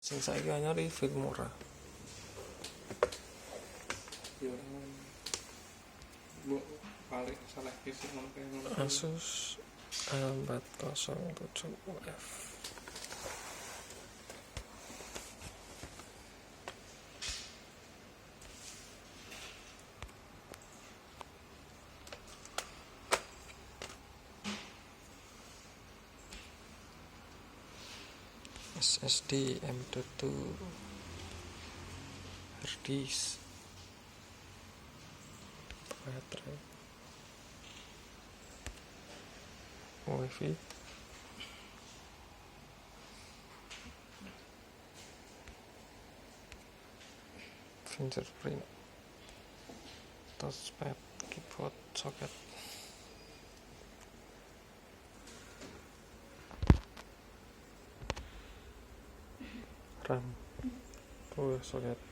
Sing saiki anyar iki Filmora. Ya mbok balik salah kisi ngono Asus A407UF. SSD M.2 harddisk, baterai, wifi, fingerprint, touchpad, keyboard, soket, RAM, soket.